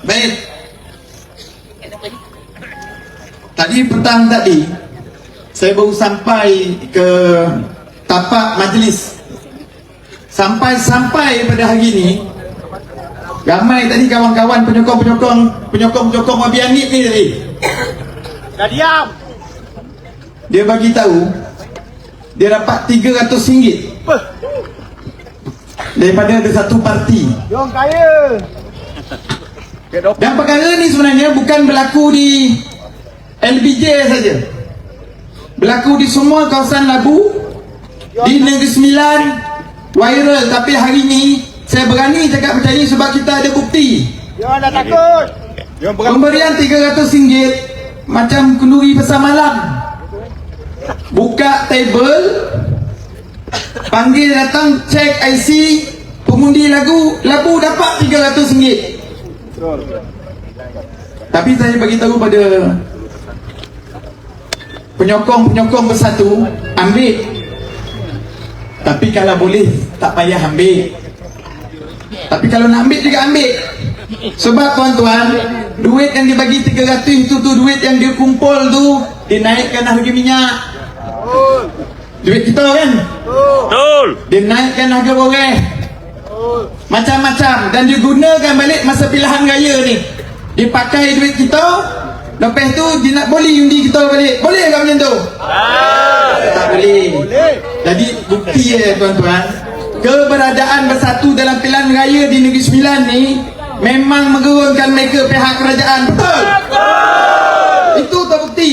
Baik. Tadi petang tadi saya baru sampai ke tapak majlis. Sampai pada hari ini ramai tadi kawan-kawan penyokong Abi Hanif ni tadi. Dah diam. Dia bagi tahu dia dapat RM300 daripada ada satu parti. Jom kaya. Dan perkara ni sebenarnya bukan berlaku di LBJ saja. Berlaku di semua kawasan Labu, di Negeri Sembilan, viral. Tapi hari ni saya berani cakap macam ni sebab kita ada bukti. Jangan dah takut. Pemberian RM300 macam kenduri pasar malam. Buka table, panggil datang, cek IC, pengundi Labu dapat RM300. Tapi saya bagi tahu pada penyokong bersatu, ambil. Tapi kalau boleh tak payah ambil. Tapi kalau nak ambil juga ambil. Sebab tuan-tuan, duit yang dibagi RM300 itu tu duit yang dia kumpul tu, dinaikkan harga minyak. Duit kita kan? Betul. Dinaikkan harga boreh. Macam-macam. Dan digunakan balik masa pilihan raya ni. Dipakai duit kita, lepas tu dia nak boleh undi kita balik. Boleh tak macam tu? Tak boleh. Jadi bukti tuan-tuan, keberadaan bersatu dalam pilihan raya di Negeri Sembilan ni memang menggerunkan mereka pihak kerajaan. Betul? Itu tak bukti.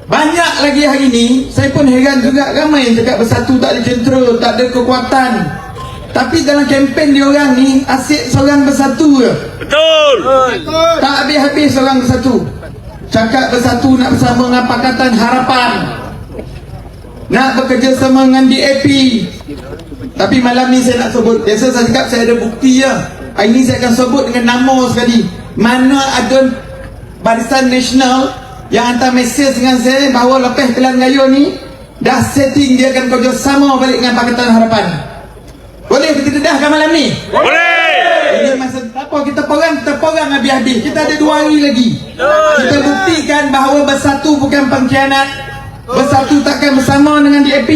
Banyak lagi hari ni, saya pun heran juga, ramai yang cakap bersatu tak ada jentera, tak ada kekuatan. Tapi dalam kempen dia orang ni asyik seorang bersatu je. Betul. Tak habis-habis seorang bersatu. Cakap bersatu nak bersama dengan Pakatan Harapan, nak bekerjasama dengan DAP. Tapi malam ni saya nak sebut, biasa saya cakap saya ada bukti je. Hari ni saya akan sebut dengan nama sekali. Mana ada Barisan Nasional yang hantar mesej dengan saya bahawa lepas pilihan raya ni dah setting dia akan kerjasama balik dengan Pakatan Harapan. Boleh kita dedahkan malam ni? Boleh. Ini masa apa kita perang habis-habis. Kita ada 2 hari lagi. Kita buktikan bahawa bersatu bukan pengkhianat. Bersatu takkan bersama dengan DAP.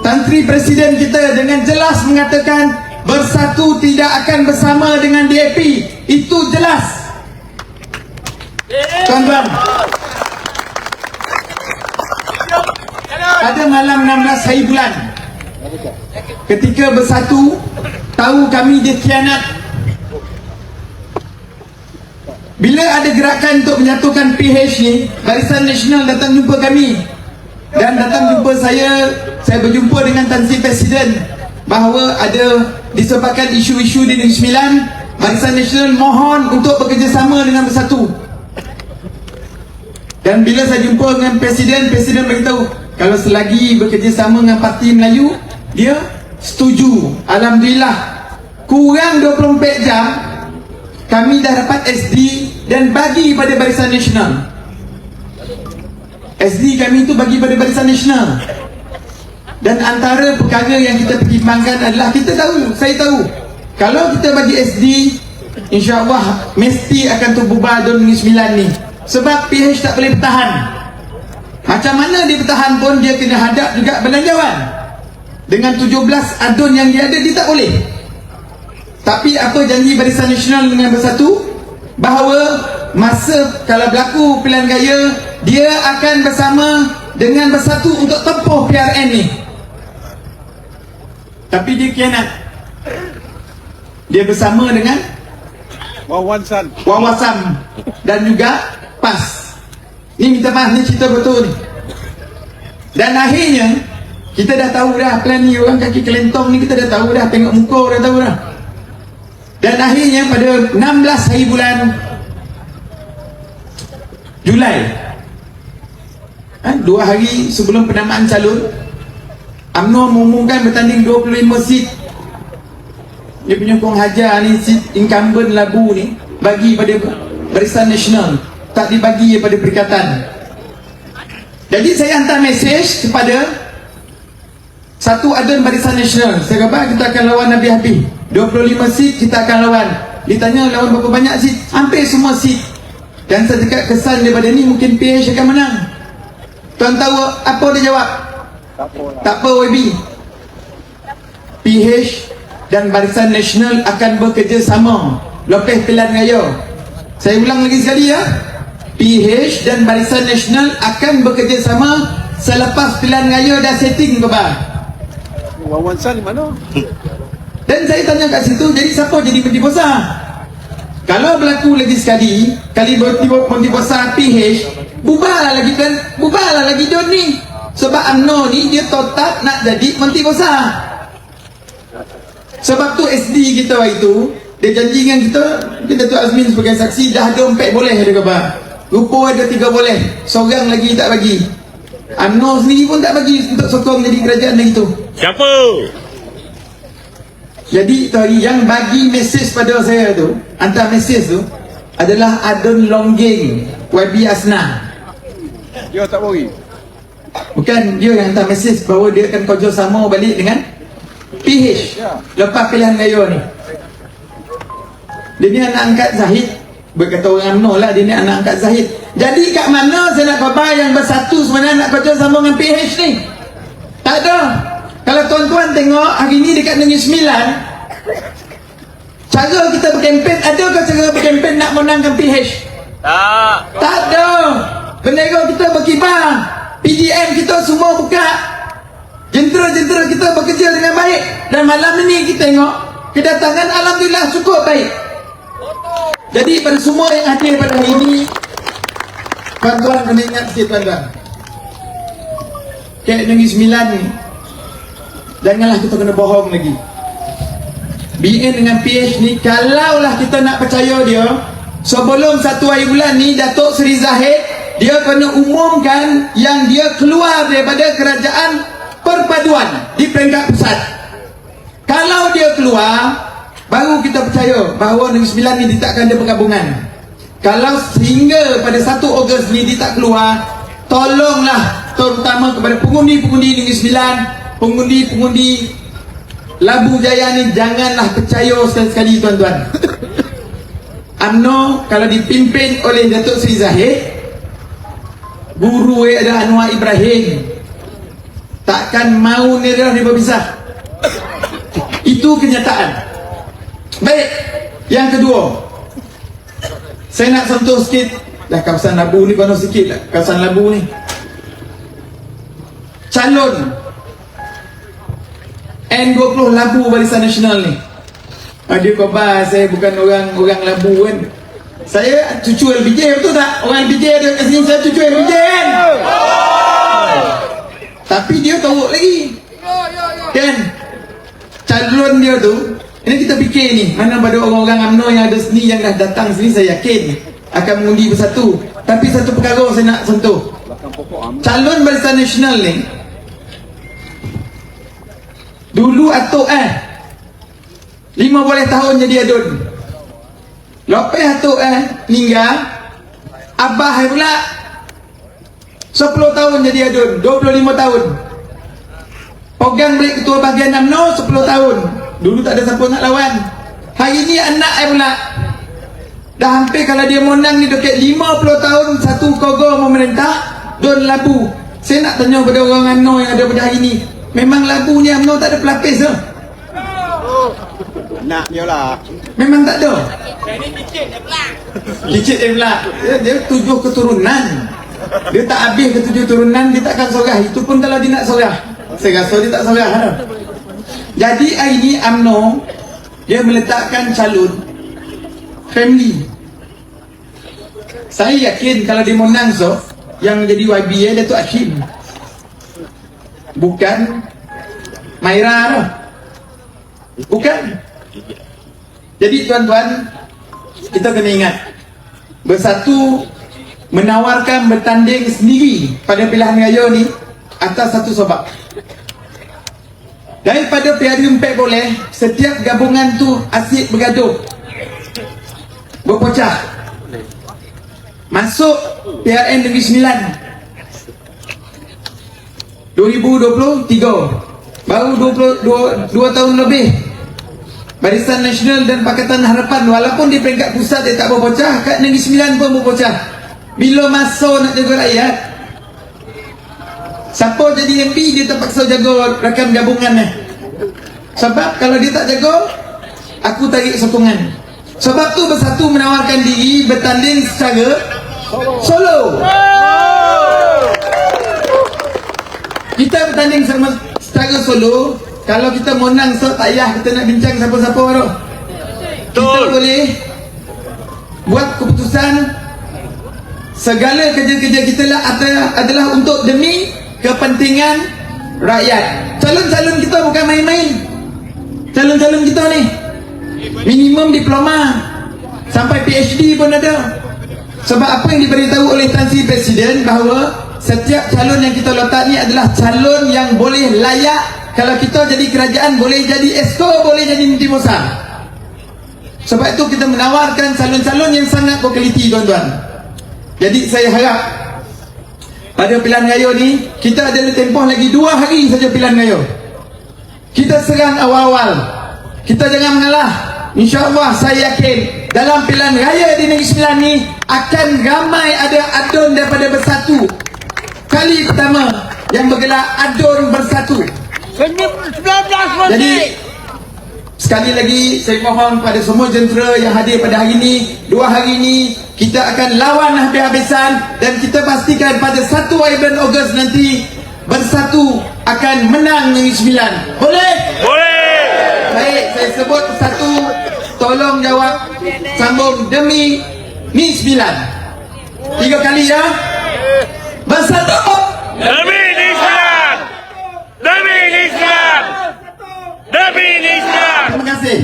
Tantri Presiden kita dengan jelas mengatakan bersatu tidak akan bersama dengan DAP. Itu jelas. Tuan-tuan, pada malam 16 hari bulan, ketika bersatu tahu kami dikhianat, bila ada gerakan untuk menyatukan PH ni, Barisan Nasional datang jumpa kami dan datang jumpa saya berjumpa dengan Tantri Presiden bahawa ada disebabkan isu-isu di Negeri Sembilan, Barisan Nasional mohon untuk bekerjasama dengan bersatu. Dan bila saya jumpa dengan Presiden beritahu kalau selagi bekerjasama dengan Parti Melayu, dia setuju. Alhamdulillah, kurang 24 jam kami dah dapat SD dan bagi pada Barisan Nasional. SD kami itu bagi pada Barisan Nasional. Dan antara perkara yang kita pertimbangkan adalah, kita tahu, saya tahu, kalau kita bagi SD, insya-Allah mesti akan terbubar Dun Negeri Sembilan ni. Sebab PH tak boleh bertahan. Macam mana dia bertahan pun, dia kena hadap juga belanjawan. Dengan 17 adun yang dia ada, dia tak boleh. Tapi apa janji Barisan Nasional dengan bersatu? Bahawa masa kalau berlaku pilihan raya, dia akan bersama dengan bersatu untuk tempuh PRN ni. Tapi dia khianat. Dia bersama dengan Wawasan dan juga PAS. Ni minta maaf, ni cerita betul ni. Dan akhirnya kita dah tahu dah plan ni, orang kaki kelentong ni kita dah tahu dah, tengok muka dah tahu dah. Dan akhirnya pada 16 hari bulan Julai, 2 hari sebelum penamaan calon, UMNO mengumumkan bertanding 25 seat. Dia penyokong Hajar ni, seat incumbent Labu ni bagi pada Barisan Nasional, tak dibagi pada perikatan. Jadi saya hantar mesej kepada Satu adun Barisan Nasional. Saya kata kita akan lawan Nabi Habib. 25 seat kita akan lawan. Ditanya lawan berapa banyak seat? Hampir semua seat. Dan saya cakap kesan daripada ni mungkin PH akan menang. Tuan tahu apa dia jawab? Tak apa YB. PH dan Barisan Nasional akan bekerjasama lepas pilihan raya. Saya ulang lagi sekali ya. PH dan Barisan Nasional akan bekerjasama selepas pilihan raya dah setting kebal. Wawan San di mana? Dan saya tanya kat situ, jadi siapa jadi Menteri Besar? Kalau berlaku lagi sekali, kali Menteri Besar PH, bubarlah lagi Don ni. Sebab UMNO ni dia tetap nak jadi Menteri Besar. Sebab tu SD kita itu, dia janji dengan kita Datuk Azmin sebagai saksi, dah ada 4 boleh dia kata. Rupa ada 3 boleh, seorang lagi tak bagi. UMNO sendiri pun tak bagi untuk sokong jadi kerajaan lagi tu. Siapa? Jadi tadi yang bagi mesej pada saya tu, hantar mesej tu adalah Adun Longgeng YB Asna. Dia tak beri. Bukan dia yang hantar mesej bahawa dia akan kerjasama balik dengan PH lepas pilihan raya ni. Dia ni anak angkat Zahid. Berkata orang UMNO lah, dia ni anak angkat Zahid. Jadi kat mana saya nak khabar yang bersatu sebenarnya nak kerjasama dengan PH ni? Tak ada. Kalau tuan-tuan tengok hari ni dekat Negeri Sembilan, cara kita berkempen, adakah cara berkempen nak menangkan PH? Tak ada. Bendera kita berkibar, PDM kita semua buka, jentera-jentera kita bekerja dengan baik. Dan malam ini kita tengok kedatangan alhamdulillah cukup baik. Jadi pada semua yang hadir pada hari ini, tuan-tuan kena ingat sikit tuan-tuan, Kek Negeri Sembilan ni, janganlah kita kena bohong lagi. BN dengan PH ni, kalaulah kita nak percaya dia, sebelum 1 hari bulan ni Datuk Seri Zahid dia kena umumkan yang dia keluar daripada kerajaan perpaduan di peringkat pusat. Kalau dia keluar, baru kita percaya bahawa Negeri Sembilan ni dia tak akan ada pergabungan. Kalau sehingga pada 1 Ogos ni dia tak keluar, tolonglah terutama kepada pengundi-pengundi Negeri Sembilan, pengundi-pengundi Labu Jaya ni, janganlah percaya sekali-sekali tuan-tuan. UMNO kalau dipimpin oleh Datuk Seri Zahid, guru ada Anwar Ibrahim, takkan mau nerah ni berpisah. Itu kenyataan. Baik, yang kedua, saya nak sentuh sikit dah kawasan Labu ni, kono sikit lah kawasan Labu ni. Calon N20 Labu Barisan Nasional ni, dia khabar saya bukan orang Labu kan. Saya cucu LBJ, betul tak? Orang LBJ ada kat sini, saya cucu LBJ kan. Tapi dia tahu lagi kan, calon dia tu, ini kita fikir ni, mana pada orang-orang UMNO yang ada sini, yang dah datang sini, saya yakin akan mengundi bersatu. Tapi satu perkara saya nak sentuh, calon Barisan Nasional ni dulu atuk 5 boleh tahun jadi adun. Lepas atuk meninggal, abah pula 10 tahun jadi adun, 25 tahun. Pegang balik ketua bahagian UMNO 10 tahun. Dulu tak ada siapa nak lawan. Hari ni anak pula dah hampir, kalau dia menang ni dekat 50 tahun satu kogo memerintah Don Labu. Saya nak tanya kepada orang UMNO yang ada pada hari ni, memang Labu ni UMNO tak ada pelapis ke? Naknya lah. Memang tak ada. Cicit dia pula. Dia 7 keturunan. Dia tak habis ke 7 keturunan, dia takkan sorah. Itu pun kalau dia nak sorah, saya rasa dia tak sorah. Jadi hari ni UMNO dia meletakkan calon family. Saya yakin kalau dia menang yang jadi YB Datuk Hashim, bukan Maira lah. Bukan. Jadi tuan-tuan, kita kena ingat, bersatu menawarkan bertanding sendiri pada pilihan raya ni atas satu sebab. Daripada PRU 4 boleh, setiap gabungan tu asyik bergaduh, berpecah. Masuk PRN Negeri Sembilan 2023, Baru 22 tahun lebih Barisan Nasional dan Pakatan Harapan walaupun di peringkat pusat dia tak berpecah, kat Negeri Sembilan pun berpecah. Bila masa nak jaga rakyat, siapa jadi MP dia terpaksa jaga rakan gabungan ni. Sebab kalau dia tak jaga, aku tarik sokongan. Sebab tu Bersatu menawarkan diri bertanding secara solo. Kita bertanding secara solo. Kalau kita menang so tak payah kita nak bincang siapa-siapa baru. Kita boleh buat keputusan segala kerja-kerja kita lah adalah untuk demi kepentingan rakyat. Calon-calon kita bukan main-main. Calon-calon kita ni minimum diploma sampai PhD pun ada. Sebab apa yang diberitahu oleh Tan Sri Presiden bahawa setiap calon yang kita letak ni adalah calon yang boleh layak. Kalau kita jadi kerajaan, boleh jadi esko, boleh jadi menteri besar. Sebab itu kita menawarkan calon-calon yang sangat berkualiti, tuan-tuan. Jadi saya harap pada pilihan raya ni kita ada tempoh lagi 2 hari saja pilihan raya. Kita serang awal-awal. Kita jangan mengalah. InsyaAllah saya yakin dalam pilihan raya di Negeri Sembilan ni akan ramai ada adun daripada Bersatu. Kali pertama yang bergelar adun Bersatu. 19 Jadi sekali lagi saya mohon pada semua jentera yang hadir pada hari ini, 2 hari ini kita akan lawan habis-habisan dan kita pastikan pada 1 bulan Ogos nanti Bersatu akan menang Negeri Sembilan. Boleh? Boleh. Baik, saya sebut satu. Tolong jawab sambung demi Negeri Sembilan. 3 kali ya. Bersatu. Demi Islam. Demi Islam. Demi Islam. Terima kasih.